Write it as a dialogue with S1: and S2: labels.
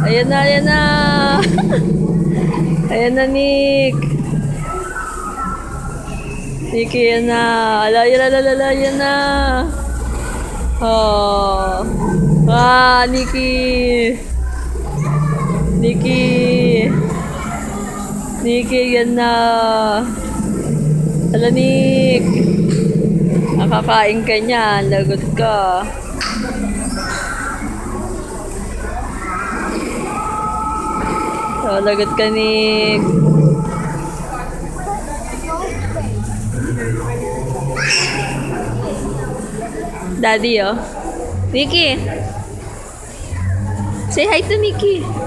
S1: Ayan na, ayan na. Ayan na, Nick. Nick, ayan na. Ala, ayan na. Oh. Ah, Nikki. Nikki. Nikki, yan na. Ala, Nick. Nakakain ka niyan. Lagot ka. Oh, lagot ka, Nick. Daddy, oh. Nikki. Say hi to Nikki.